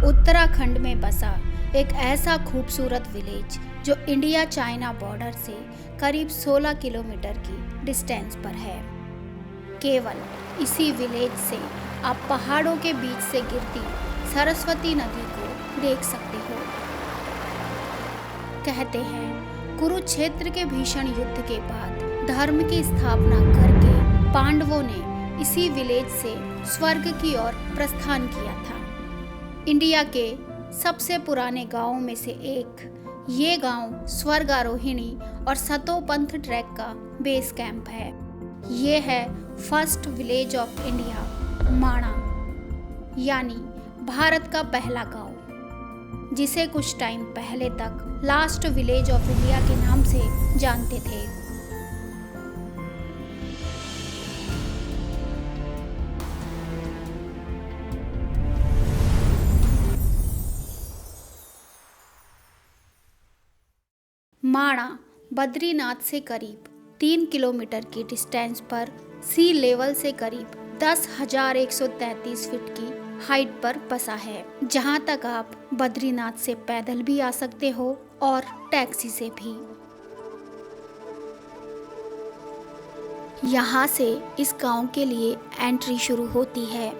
उत्तराखंड में बसा एक ऐसा खूबसूरत विलेज जो इंडिया चाइना बॉर्डर से करीब 16 किलोमीटर की डिस्टेंस पर है। केवल इसी विलेज से आप पहाड़ों के बीच से गिरती सरस्वती नदी को देख सकते हो। कहते हैं कुरुक्षेत्र के भीषण युद्ध के बाद धर्म की स्थापना करके पांडवों ने इसी विलेज से स्वर्ग की ओर प्रस्थान किया था। इंडिया के सबसे पुराने गांवों में से एक ये गांव स्वर्गारोहिणी और सतोपंथ ट्रैक का बेस कैंप है। ये है फर्स्ट विलेज ऑफ इंडिया, माणा, यानी भारत का पहला गांव, जिसे कुछ टाइम पहले तक लास्ट विलेज ऑफ इंडिया के नाम से जानते थे। माणा बद्रीनाथ से करीब 3 किलोमीटर की डिस्टेंस पर सी लेवल से करीब 10,133 फीट की हाइट पर बसा है, जहां तक आप बद्रीनाथ से पैदल भी आ सकते हो और टैक्सी से भी। यहाँ से इस गांव के लिए एंट्री शुरू होती है।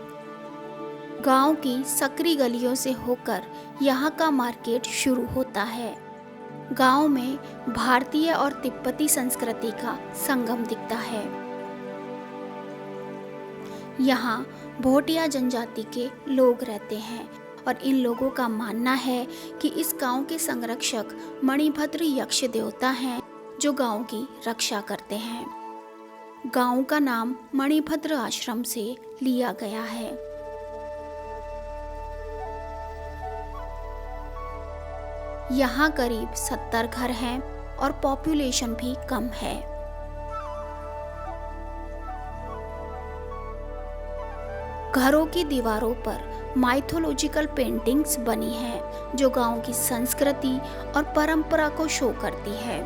गांव की सकरी गलियों से होकर यहाँ का मार्केट शुरू होता है। गांव में भारतीय और तिब्बती संस्कृति का संगम दिखता है। यहाँ भोटिया जनजाति के लोग रहते हैं और इन लोगों का मानना है कि इस गांव के संरक्षक मणिभद्र यक्ष देवता हैं, जो गांव की रक्षा करते हैं। गांव का नाम मणिभद्र आश्रम से लिया गया है। यहाँ करीब 70 घर हैं और पॉपुलेशन भी कम है। घरों की दीवारों पर माइथोलॉजिकल पेंटिंग्स बनी हैं, जो गांव की संस्कृति और परंपरा को शो करती है।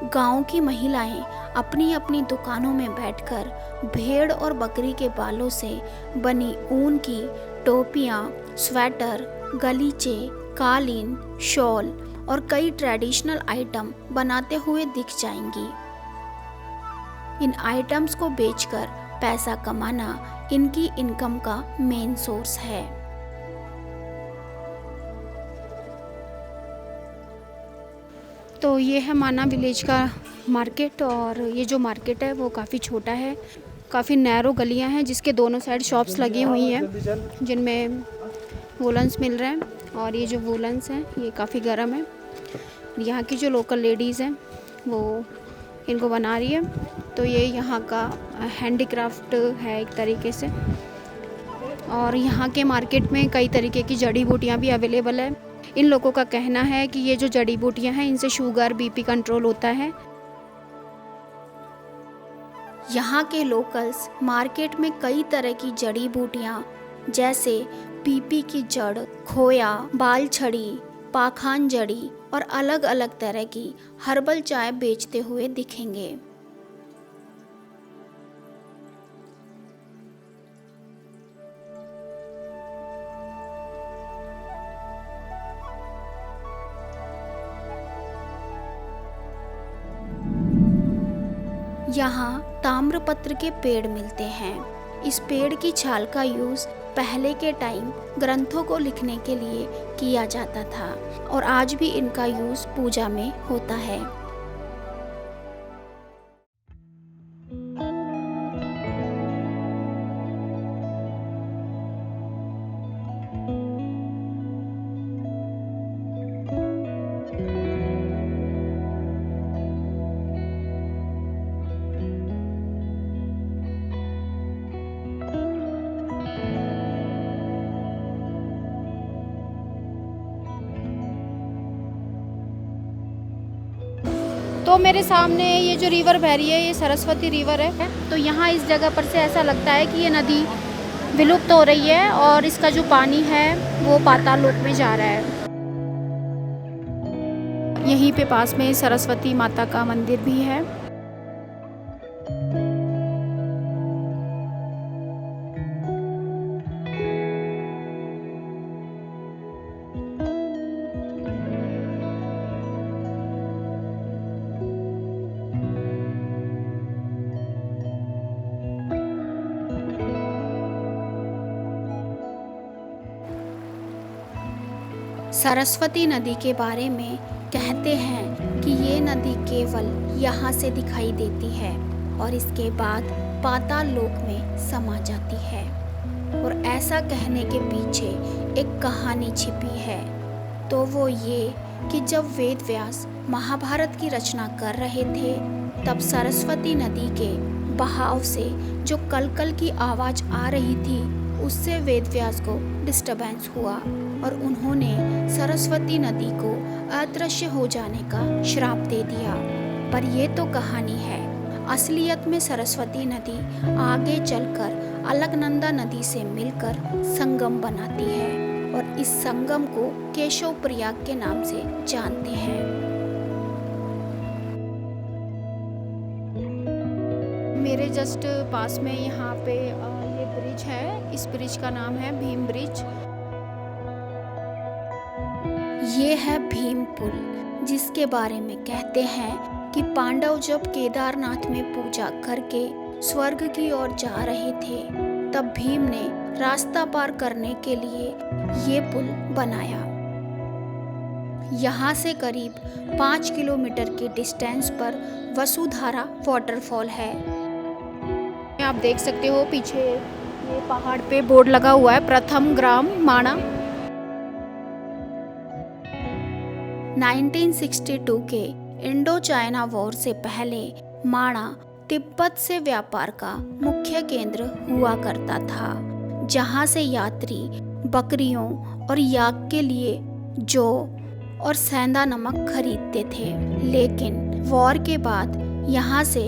गांव की महिलाएं अपनी अपनी दुकानों में बैठकर भेड़ और बकरी के बालों से बनी ऊन की टोपियां, स्वेटर, गलीचे, कालीन, शॉल और कई ट्रेडिशनल आइटम बनाते हुए दिख जाएंगी। इन आइटम्स को बेचकर पैसा कमाना इनकी इनकम का मेन सोर्स है। तो ये है माना विलेज का मार्केट, और ये जो मार्केट है वो काफ़ी छोटा है, काफ़ी नैरो गलियां हैं जिसके दोनों साइड शॉप्स लगी हुई हैं जिनमें वूलन्स मिल रहे हैं। और ये जो वूलन्स हैं ये काफ़ी गर्म है। यहाँ की जो लोकल लेडीज़ हैं वो इनको बना रही है। तो ये यहाँ का हैंडीक्राफ्ट है एक तरीके से। और यहाँ के मार्केट में कई तरीके की जड़ी बूटियाँ भी अवेलेबल है। इन लोगों का कहना है कि ये जो जड़ी बूटियाँ हैं इनसे शुगर, बीपी कंट्रोल होता है। यहाँ के लोकल्स मार्केट में कई तरह की जड़ी बूटियाँ जैसे पीपी की जड़, खोया, बाल छड़ी, पाखान जड़ी और अलग अलग तरह की हर्बल चाय बेचते हुए दिखेंगे। यहाँ ताम्रपत्र के पेड़ मिलते हैं। इस पेड़ की छाल का यूज़ पहले के टाइम ग्रंथों को लिखने के लिए किया जाता था और आज भी इनका यूज़ पूजा में होता है। तो मेरे सामने ये जो रिवर बह रही है ये सरस्वती रिवर है। तो यहाँ इस जगह पर से ऐसा लगता है कि ये नदी विलुप्त हो रही है और इसका जो पानी है वो पाताल लोक में जा रहा है। यहीं पे पास में सरस्वती माता का मंदिर भी है। सरस्वती नदी के बारे में कहते हैं कि ये नदी केवल यहाँ से दिखाई देती है और इसके बाद पाताल लोक में समा जाती है। और ऐसा कहने के पीछे एक कहानी छिपी है, तो वो ये कि जब वेद व्यास महाभारत की रचना कर रहे थे तब सरस्वती नदी के बहाव से जो कलकल की आवाज़ आ रही थी उससे वेद व्यास को डिस्टरबेंस हुआ और उन्होंने सरस्वती नदी को अदृश्य हो जाने का श्राप दे दिया। पर ये तो कहानी है, असलियत में सरस्वती नदी आगे चलकर अलकनंदा नदी से मिलकर संगम बनाती है और इस संगम को केशव प्रयाग के नाम से जानते हैं। मेरे जस्ट पास में यहाँ पे ये ब्रिज है, इस ब्रिज का नाम है भीम ब्रिज। ये है भीम पुल, जिसके बारे में कहते हैं कि पांडव जब केदारनाथ में पूजा करके स्वर्ग की ओर जा रहे थे तब भीम ने रास्ता पार करने के लिए ये पुल बनाया। यहाँ से करीब 5 किलोमीटर के डिस्टेंस पर वसुधारा वाटरफॉल है। आप देख सकते हो पीछे ये पहाड़ पे बोर्ड लगा हुआ है, प्रथम ग्राम माणा। 1962 के इंडो चाइना वॉर से पहले माणा तिब्बत से व्यापार का मुख्य केंद्र हुआ करता था, जहां से यात्री बकरियों और याक के लिए जौ और सेंधा नमक खरीदते थे। लेकिन वॉर के बाद यहां से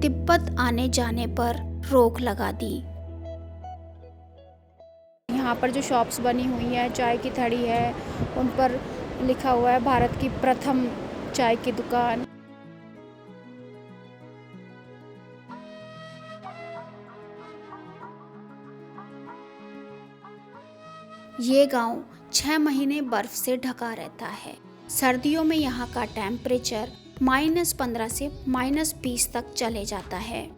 तिब्बत आने जाने पर रोक लगा दी। यहाँ पर जो शॉप्स बनी हुई है, चाय की थड़ी है, उन पर लिखा हुआ है भारत की प्रथम चाय की दुकान। ये गांव 6 महीने बर्फ से ढका रहता है। सर्दियों में यहाँ का टेम्परेचर -15 से -20 तक चले जाता है।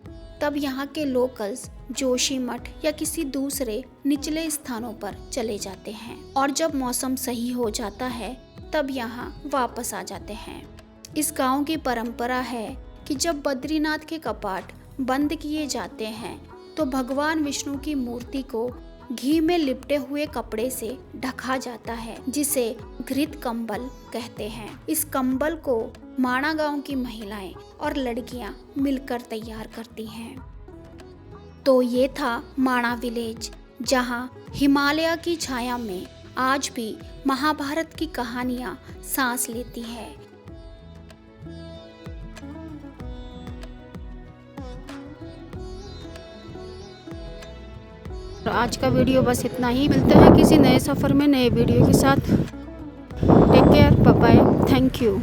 तब यहाँ के लोकल्स जोशीमठ या किसी दूसरे निचले स्थानों पर चले जाते हैं और जब मौसम सही हो जाता है तब यहाँ वापस आ जाते हैं। इस गांव की परंपरा है कि जब बद्रीनाथ के कपाट बंद किए जाते हैं तो भगवान विष्णु की मूर्ति को घी में लिपटे हुए कपड़े से ढका जाता है, जिसे घृत कंबल कहते हैं। इस कंबल को माणा गांव की महिलाएं और लड़कियां मिलकर तैयार करती हैं। तो ये था माणा विलेज, जहां हिमालय की छाया में आज भी महाभारत की कहानियां सांस लेती है। आज का वीडियो बस इतना ही। मिलते हैं किसी नए सफ़र में नए वीडियो के साथ। Take care, bye bye, thank you.